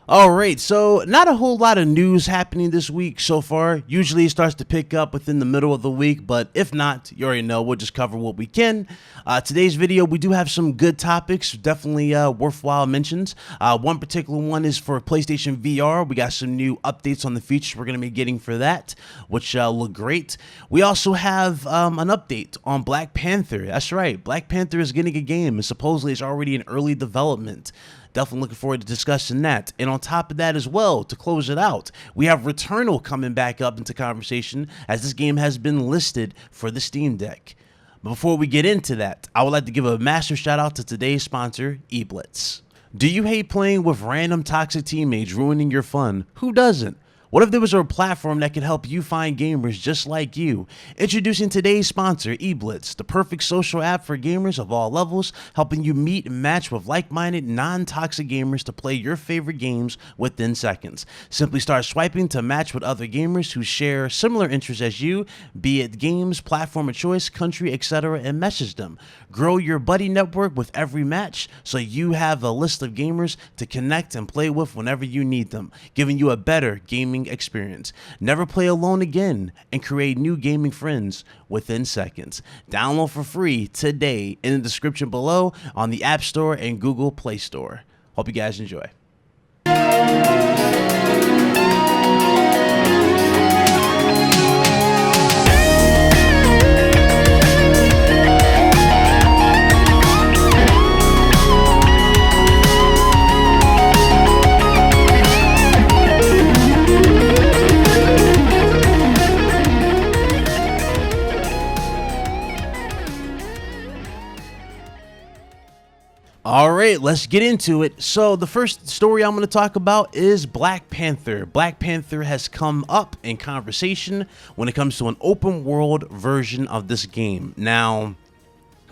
All right, so not a whole lot of news happening this week so far. Usually it starts to pick up within the middle of the week, but if not, you already know, we'll just cover what we can. Today's video, we do have some good topics, definitely worthwhile mentions. One particular one is for PlayStation VR. We got some new updates on the features we're going to be getting for that, which look great. We also have an update on Black Panther. That's right, Black Panther is getting a game, and supposedly it's already in early development. Definitely looking forward to discussing that. And on top of that as well, to close it out, we have Returnal coming back up into conversation as this game has been listed for the Steam Deck. But before we get into that, I would like to give a massive shout out to today's sponsor, eBlitz. Do you hate playing with random toxic teammates ruining your fun? Who doesn't? What if there was a platform that could help you find gamers just like you? Introducing today's sponsor, eBlitz, the perfect social app for gamers of all levels, helping you meet and match with like-minded, non-toxic gamers to play your favorite games within seconds. Simply start swiping to match with other gamers who share similar interests as you, be it games, platform of choice, country, etc., and message them. Grow your buddy network with every match so you have a list of gamers to connect and play with whenever you need them, giving you a better gaming experience. Never play alone again and create new gaming friends within seconds. Download for free today in the description below on the App Store and Google Play Store. Hope you guys enjoy. All right, let's get into it. So the first story I'm going to talk about is Black Panther. Black Panther has come up in conversation when it comes to an open world version of this game. Now,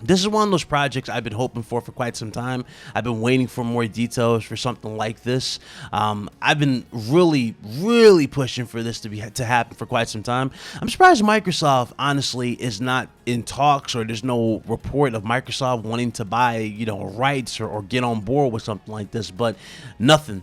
this is one of those projects I've been hoping for quite some time. I've been waiting for more details for something like this. I've been really pushing for this to happen for quite some time. I'm surprised Microsoft, honestly, is not in talks, or there's no report of Microsoft wanting to buy, rights or get on board with something like this. But nothing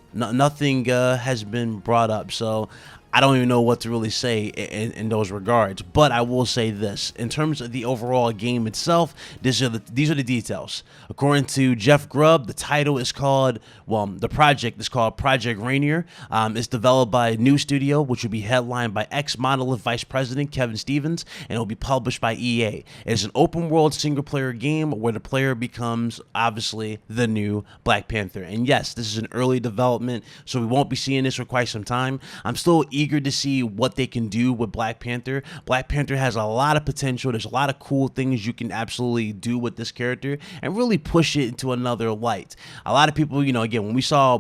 has been brought up. So I don't even know what to really say in those regards, but I will say this: in terms of the overall game itself, these are the details. According to Jeff Grubb, the title is called, the project is called Project Rainier. It's developed by a new studio, which will be headlined by ex-Monolith Vice President Kevin Stevens, and it will be published by EA. It's an open-world single-player game where the player becomes, obviously, the new Black Panther. And yes, this is an early development, so we won't be seeing this for quite some time. I'm still eager to see what they can do with Black Panther. Black Panther has a lot of potential. There's a lot of cool things you can absolutely do with this character and really push it into another light. A lot of people, again, when we saw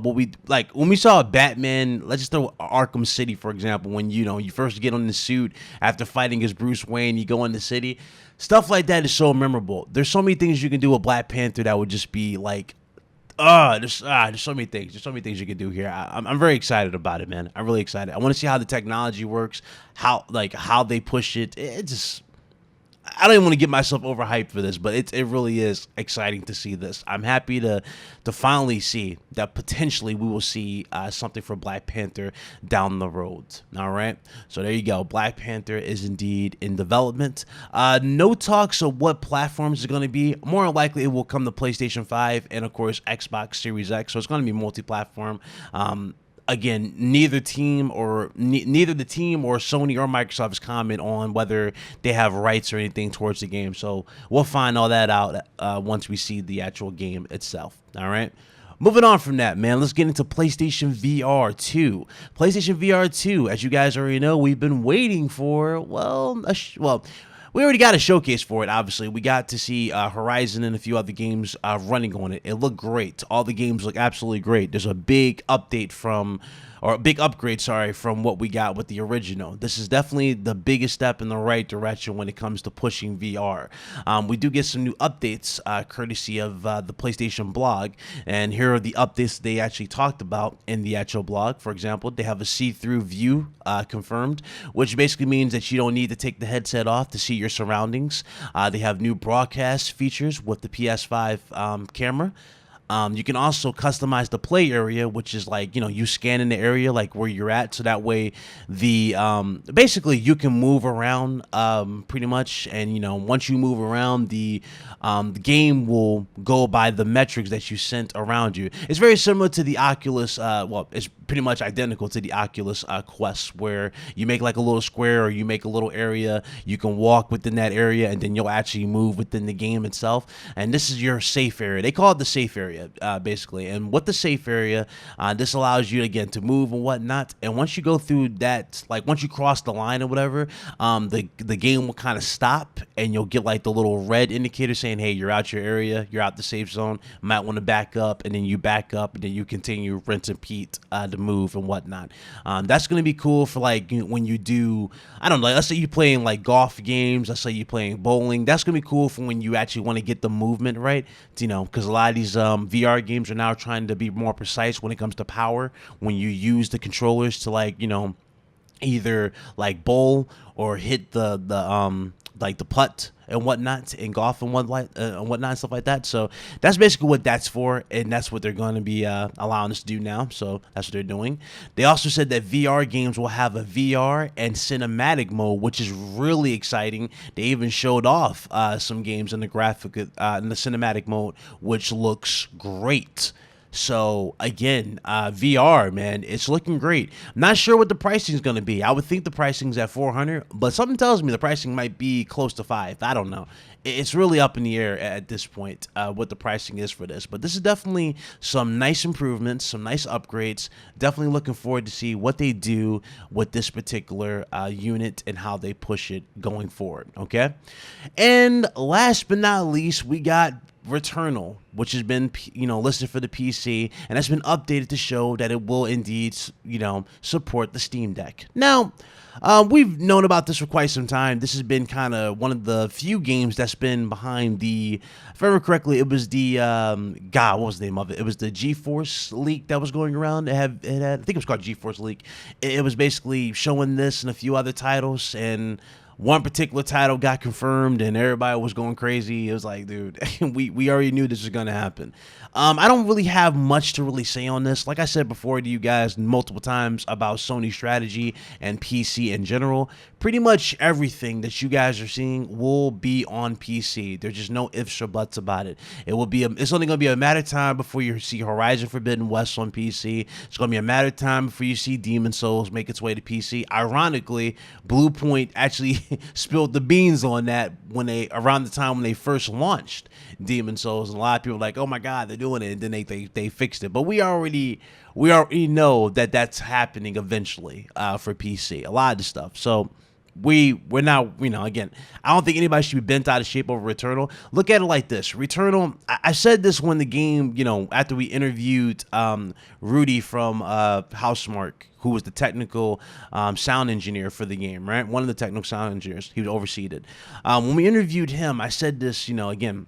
Batman, let's just throw Arkham City, for example, when you first get on the suit after fighting as Bruce Wayne, you go in the city. Stuff like that is so memorable. There's so many things you can do with Black Panther that would just be like, there's so many things. There's so many things you can do here. I'm very excited about it, man. I'm really excited. I want to see how the technology works, how they push it. I don't even want to get myself overhyped for this, but it really is exciting to see this. I'm happy to finally see that potentially we will see something for Black Panther down the road. All right, so there you go. Black Panther is indeed in development. No talks of what platforms it's going to be. More than likely, it will come to PlayStation 5 and of course Xbox Series X. So it's going to be multi-platform. Again, neither the team or Sony or Microsoft has comment on whether they have rights or anything towards the game. So we'll find all that out once we see the actual game itself. All right. Moving on from that, man, let's get into PlayStation VR 2. PlayStation VR 2, as you guys already know, we've been waiting for, we already got a showcase for it, obviously. We got to see Horizon and a few other games running on it. It looked great. All the games look absolutely great. There's a big update or a big upgrade, sorry, from what we got with the original. This is definitely the biggest step in the right direction when it comes to pushing VR. We do get some new updates courtesy of the PlayStation blog, and here are the updates they actually talked about in the actual blog. For example, they have a see-through view confirmed, which basically means that you don't need to take the headset off to see your surroundings. They have new broadcast features with the PS5 camera. You can also customize the play area, which is like, you know, you scan in the area like where you're at, so that way the basically you can move around pretty much, and you know, once you move around, the game will go by the metrics that you sent around you. It's very similar to the Oculus, well, it's pretty much identical to the Oculus Quest, where you make like a little square or you make a little area, you can walk within that area, and then you'll actually move within the game itself. And this is your safe area. They call it the safe area, basically. And with the safe area, this allows you again to move and whatnot. And once you go through that, like once you cross the line or whatever, the game will kind of stop, and you'll get like the little red indicator saying, hey, you're out your area, you're out the safe zone, might want to back up. And then you back up, and then you continue rinse and repeat to move and whatnot. That's going to be cool for like when you do, I don't know, let's say you're playing like golf games, let's say you're playing bowling. That's going to be cool for when you actually want to get the movement right, you know, because a lot of these VR games are now trying to be more precise when it comes to power, when you use the controllers to, like, you know, either like bowl or hit the like the putt and whatnot in golf and whatnot and stuff like that. So that's basically what that's for, and that's what they're going to be allowing us to do now. So that's what they're doing. They also said that VR games will have a VR and cinematic mode, which is really exciting. They even showed off some games in the graphic in the cinematic mode, which looks great. So again, VR, man, it's looking great. I'm not sure what the pricing is going to be. I would think the pricing's at $400, but something tells me the pricing might be close to $500. I don't know. It's really up in the air at this point, what the pricing is for this. But this is definitely some nice improvements, some nice upgrades. Definitely looking forward to see what they do with this particular unit and how they push it going forward. Okay. And last but not least, we got Returnal, which has been, you know, listed for the PC, and has been updated to show that it will indeed, you know, support the Steam Deck. Now, we've known about this for quite some time. This has been kind of one of the few games that's been behind the, if I remember correctly, it was the, what was the name of it? It was the GeForce leak that was going around. It had, I think it was called GeForce leak. It was basically showing this and a few other titles, and one particular title got confirmed and everybody was going crazy. It was like, dude, we already knew this was going to happen. I don't really have much to really say on this. Like I said before to you guys multiple times about Sony strategy and PC in general, pretty much everything that you guys are seeing will be on PC. There's just no ifs or buts about it. It will be, it's only going to be a matter of time before you see Horizon Forbidden West on PC. It's going to be a matter of time before you see Demon Souls make its way to PC. Ironically, Blue Point actually spilled the beans on that when around the time when they first launched Demon Souls, and a lot of people were like, oh my god, they're doing it, and then they fixed it. But we already know that that's happening eventually for PC, a lot of the stuff. So we're now, you know, again, I don't think anybody should be bent out of shape over Returnal. Look at it like this. Returnal, I said this when the game, you know, after we interviewed Rudy from Housemark, who was the technical sound engineer for the game, right? One of the technical sound engineers. He was overseed it. When we interviewed him, I said this, you know, again,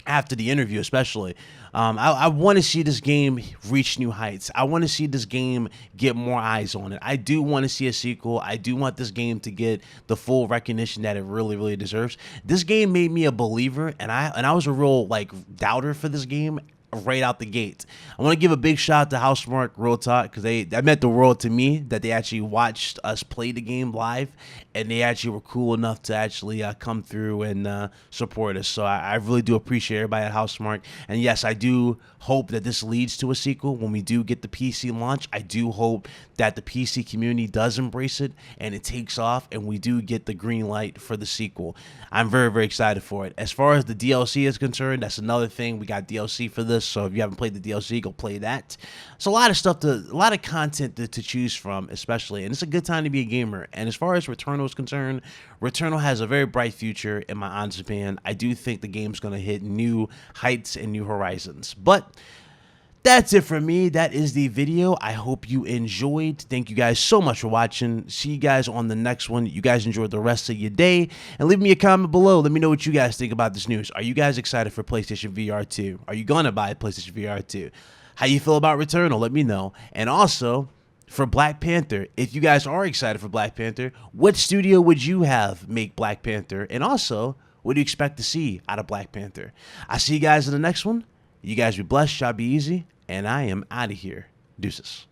after the interview especially, I want to see this game reach new heights. I want to see this game get more eyes on it. I do want to see a sequel. I do want this game to get the full recognition that it really, really deserves. This game made me a believer, and I was a real, like, doubter for this game right out the gate. I want to give a big shout out to Housemark, Real Talk, because that meant the world to me that they actually watched us play the game live, and they actually were cool enough to actually come through and support us. So I really do appreciate everybody at Housemark. And yes, I do hope that this leads to a sequel when we do get the PC launch. I do hope that the PC community does embrace it and it takes off and we do get the green light for the sequel. I'm very, very excited for it. As far as the DLC is concerned, that's another thing. We got DLC for this, so if you haven't played the DLC, go play that. It's a lot of stuff, a lot of content to choose from, especially, and it's a good time to be a gamer. And as far as Returnal is concerned, Returnal has a very bright future, in my honest opinion. I do think the game's going to hit new heights and new horizons. But that's it for me. That is the video. I hope you enjoyed. Thank you guys so much for watching. See you guys on the next one. You guys enjoy the rest of your day. And leave me a comment below. Let me know what you guys think about this news. Are you guys excited for PlayStation VR 2? Are you going to buy PlayStation VR 2? How you feel about Returnal? Let me know. And also, for Black Panther, if you guys are excited for Black Panther, what studio would you have make Black Panther? And also, what do you expect to see out of Black Panther? I'll see you guys in the next one. You guys be blessed, y'all be easy, and I am out of here. Deuces.